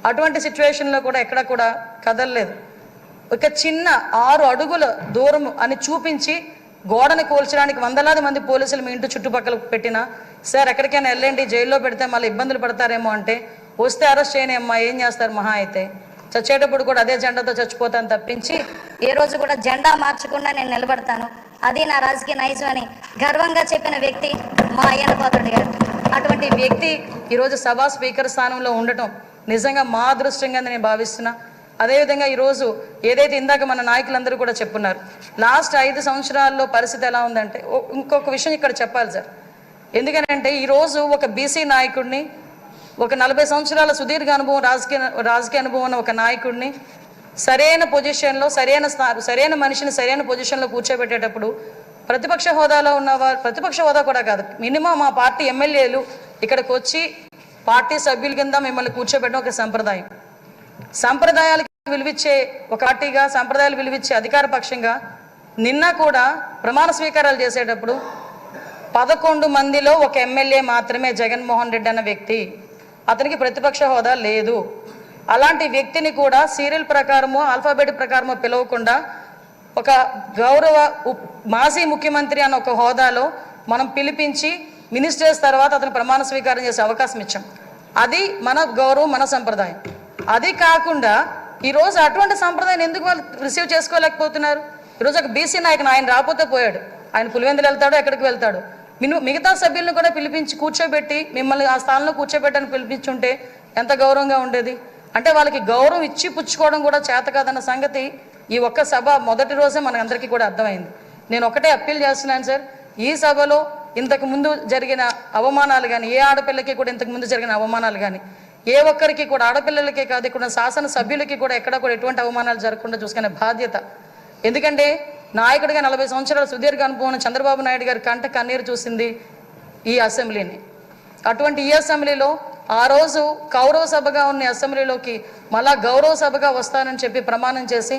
అటువంటి సిచ్యువేషన్లో కూడా ఎక్కడ కూడా కదలలేదు. ఒక చిన్న 6 అడుగుల దూరం అని చూపించి గోడని కూల్చడానికి వందలాది మంది పోలీసులు మీ ఇంటి చుట్టుపక్కల పెట్టినా, సార్ ఎక్కడికైనా వెళ్ళండి, జైల్లో పెడితే మళ్ళీ ఇబ్బందులు పడతారేమో అంటే, వస్తే అరెస్ట్ చేయని అమ్మా, ఏం చేస్తారు మహా అయితే, చచ్చేటప్పుడు కూడా అదే జెండాతో చచ్చిపోతాను తప్పించి ఏ రోజు కూడా జెండా మార్చకుండా నేను నిలబడతాను, అది నా రాజకీయ నైజం అని గర్వంగా చెప్పిన వ్యక్తి మా అయ్యన్న పాత్రుడు గారు. అటువంటి వ్యక్తి ఈరోజు సభా స్పీకర్ స్థానంలో ఉండటం నిజంగా మా అదృష్టంగా నేను భావిస్తున్నా. అదేవిధంగా ఈరోజు ఏదైతే ఇందాక మన నాయకులందరూ కూడా చెప్పున్నారు, లాస్ట్ 5 సంవత్సరాల్లో పరిస్థితి ఎలా ఉందంటే, ఇంకొక విషయం ఇక్కడ చెప్పాలి సార్. ఎందుకనంటే ఈరోజు ఒక బీసీ నాయకుడిని, ఒక 40 సంవత్సరాల సుదీర్ఘ అనుభవం రాజకీయ అనుభవం ఉన్న ఒక నాయకుడిని సరైన పొజిషన్లో సరైన మనిషిని సరైన పొజిషన్లో కూర్చోబెట్టేటప్పుడు ప్రతిపక్ష హోదాలో ఉన్నవారు, ప్రతిపక్ష హోదా కూడా కాదు, మినిమం మా పార్టీ ఎమ్మెల్యేలు ఇక్కడికి వచ్చి పార్టీ సభ్యుల కింద మిమ్మల్ని కూర్చోబెట్టడం ఒక సంప్రదాయం. సంప్రదాయాలకు విలువిచ్చే ఒక పార్టీగా, సంప్రదాయాలు విలువిచ్చే అధికార పక్షంగా నిన్న కూడా ప్రమాణ స్వీకారాలు చేసేటప్పుడు 11 మందిలో ఒక ఎమ్మెల్యే మాత్రమే జగన్మోహన్ రెడ్డి అన్న వ్యక్తి, అతనికి ప్రతిపక్ష హోదా లేదు. అలాంటి వ్యక్తిని కూడా సీరియల్ ప్రకారమో ఆల్ఫాబెట్ ప్రకారమో పిలవకుండా ఒక గౌరవ మాజీ ముఖ్యమంత్రి అన్న ఒక హోదాలో మనం పిలిపించి మినిస్టర్స్ తర్వాత అతను ప్రమాణ స్వీకారం చేసే అవకాశం ఇచ్చాం. అది మన గౌరవం, మన సంప్రదాయం. అది కాకుండా ఈరోజు అటువంటి సంప్రదాయం ఎందుకు వాళ్ళు రిసీవ్ చేసుకోలేకపోతున్నారు? ఈరోజు ఒక బీసీ నాయకుడు, ఆయన రాకపోతే పోయాడు, ఆయన పులివెందులు వెళ్తాడు, ఎక్కడికి వెళ్తాడు, మిగతా సభ్యులను కూడా పిలిపించి కూర్చోబెట్టి మిమ్మల్ని ఆ స్థానంలో కూర్చోబెట్టని పిలిపించుంటే ఎంత గౌరవంగా ఉండేది. అంటే వాళ్ళకి గౌరవం ఇచ్చి పుచ్చుకోవడం కూడా చేత కాదన్న సంగతి ఈ ఒక్క సభ మొదటి రోజే మనందరికీ కూడా అర్థమైంది. నేను ఒకటే అప్పీల్ చేస్తున్నాను సార్, ఈ సభలో ఇంతకు ముందు జరిగిన అవమానాలు కానీ, ఏ ఆడపిల్లకి కూడా ఇంతకు ముందు జరిగిన అవమానాలు కానీ, ఏ ఒక్కరికి కూడా, ఆడపిల్లలకే కాదు ఇక్కడ శాసన సభ్యులకి కూడా ఎక్కడ కూడా ఎటువంటి అవమానాలు జరగకుండా చూసుకునే బాధ్యత. ఎందుకంటే నాయకుడిగా 40 సంవత్సరాల సుదీర్ఘ అనుభవం చంద్రబాబు నాయుడు గారి కంట కన్నీరు చూసింది ఈ అసెంబ్లీని. అటువంటి ఈ అసెంబ్లీలో ఆ రోజు కౌరవ సభగా ఉన్న అసెంబ్లీలోకి మళ్ళా గౌరవ సభగా వస్తానని చెప్పి ప్రమాణం చేసి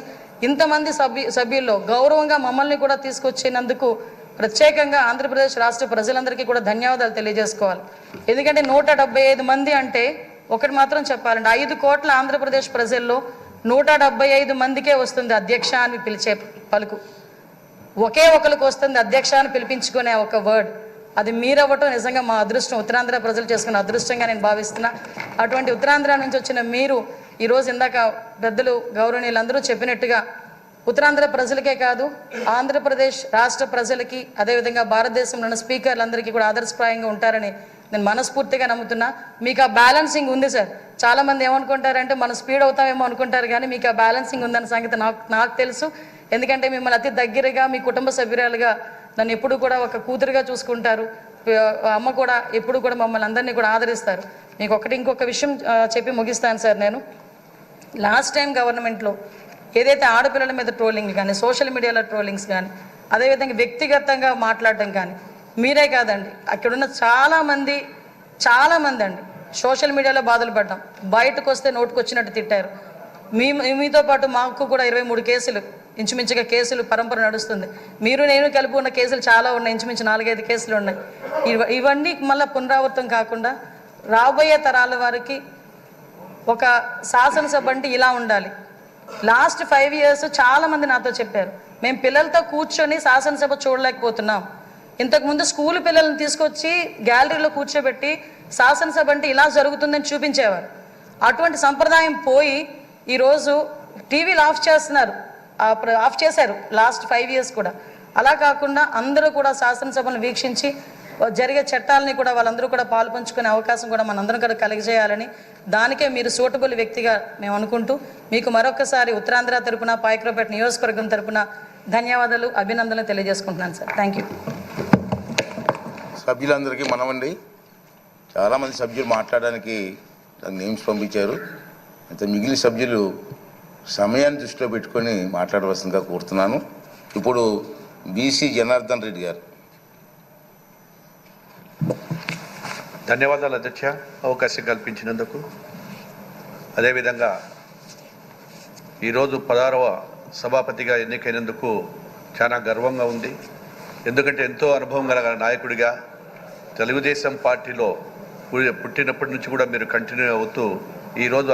ఇంతమంది సభ్యుల్లో గౌరవంగా మమ్మల్ని కూడా తీసుకొచ్చినందుకు ప్రత్యేకంగా ఆంధ్రప్రదేశ్ రాష్ట్ర ప్రజలందరికీ కూడా ధన్యవాదాలు తెలియజేసుకోవాలి. ఎందుకంటే 175 మంది అంటే ఒకటి మాత్రం చెప్పాలంటే 5 కోట్ల ఆంధ్రప్రదేశ్ ప్రజల్లో 175 మందికే వస్తుంది అధ్యక్ష అని పిలిచే పలుకు. ఒకే ఒకరికి వస్తుంది అధ్యక్ష అని పిలిపించుకునే ఒక వర్డ్. అది మీరవ్వటం నిజంగా మా అదృష్టం, ఉత్తరాంధ్ర ప్రజలు చేసుకున్న అదృష్టంగా నేను భావిస్తున్నా. అటువంటి ఉత్తరాంధ్ర నుంచి వచ్చిన మీరు ఈరోజు ఇందాక పెద్దలు గౌరవనీయులందరూ చెప్పినట్టుగా ఉత్తరాంధ్ర ప్రజలకే కాదు ఆంధ్రప్రదేశ్ రాష్ట్ర ప్రజలకి, అదేవిధంగా భారతదేశంలో స్పీకర్లందరికీ కూడా ఆదర్శప్రాయంగా ఉంటారని నేను మనస్ఫూర్తిగా నమ్ముతున్నా. మీకు ఆ బ్యాలెన్సింగ్ ఉంది సార్. చాలామంది ఏమనుకుంటారంటే మనం స్పీడ్ అవుతామేమో అనుకుంటారు, కానీ మీకు ఆ బ్యాలెన్సింగ్ ఉందన్న సంగతి నాకు తెలుసు. ఎందుకంటే మిమ్మల్ని అతి దగ్గరగా, మీ కుటుంబ సభ్యురాలుగా నన్ను ఎప్పుడు కూడా ఒక కూతురుగా చూసుకుంటారు. అమ్మ కూడా ఎప్పుడు కూడా మమ్మల్ని అందరినీ కూడా ఆదరిస్తారు. మీకు ఇంకొక విషయం చెప్పి ముగిస్తాను సార్. నేను లాస్ట్ టైం గవర్నమెంట్లో ఏదైతే ఆడపిల్లల మీద ట్రోలింగ్ కానీ, సోషల్ మీడియాలో ట్రోలింగ్స్ కానీ, అదేవిధంగా వ్యక్తిగతంగా మాట్లాడటం కానీ, మీరే కాదండి అక్కడున్న చాలామంది అండి సోషల్ మీడియాలో బాధలు పడ్డాం. బయటకు వస్తే నోటుకొచ్చినట్టు తిట్టారు. మీతో పాటు మాకు కూడా 23 కేసులు ఇంచుమించుగా కేసులు పరంపర నడుస్తుంది. మీరు నేను కలిపి ఉన్న కేసులు చాలా ఉన్నాయి, ఇంచుమించు 4-5 కేసులు ఉన్నాయి. ఇవన్నీ మళ్ళీ పునరావృతం కాకుండా రాబోయే తరాల వారికి ఒక శాసనసభ అంటే ఇలా ఉండాలి. లాస్ట్ 5 years చాలామంది నాతో చెప్పారు, మేము పిల్లలతో కూర్చొని శాసనసభ చూడలేకపోతున్నాం. ఇంతకుముందు స్కూల్ పిల్లల్ని తీసుకొచ్చి గ్యాలరీలో కూర్చోబెట్టి శాసనసభ అంటే ఇలా జరుగుతుందని చూపించేవారు. అటువంటి సంప్రదాయం పోయి ఈరోజు టీవీలు ఆఫ్ చేశారు లాస్ట్ 5 years కూడా. అలా కాకుండా అందరూ కూడా శాసనసభను వీక్షించి జరిగే చట్టాలని కూడా వాళ్ళందరూ కూడా పాలు పంచుకునే అవకాశం కూడా మనందరం కూడా కలిగజేయాలని, దానికే మీరు సూటబుల్ వ్యక్తిగా మేము అనుకుంటూ మీకు మరొకసారి ఉత్తరాంధ్ర తరపున, పాయకరావుపేట నియోజకవర్గం తరపున ధన్యవాదాలు, అభినందనలు తెలియజేసుకుంటున్నాను సార్. Thank you. సభ్యులందరికీ మనమండి. చాలామంది సభ్యులు మాట్లాడడానికి నేమ్స్ పంపించారు. అయితే మిగిలిన సభ్యులు సమయాన్ని దృష్టిలో పెట్టుకొని మాట్లాడవలసిందిగా కోరుతున్నాను. ఇప్పుడు బీసీ జనార్దన్ రెడ్డి గారు. ధన్యవాదాలు అధ్యక్ష, అవకాశం కల్పించినందుకు. అదేవిధంగా ఈరోజు 16వ సభాపతిగా ఎన్నికైనందుకు చాలా గర్వంగా ఉంది. ఎందుకంటే ఎంతో అనుభవం గల నాయకుడిగా తెలుగుదేశం పార్టీలో పుట్టినప్పటి నుంచి కూడా మీరు కంటిన్యూ అవుతూ ఈరోజు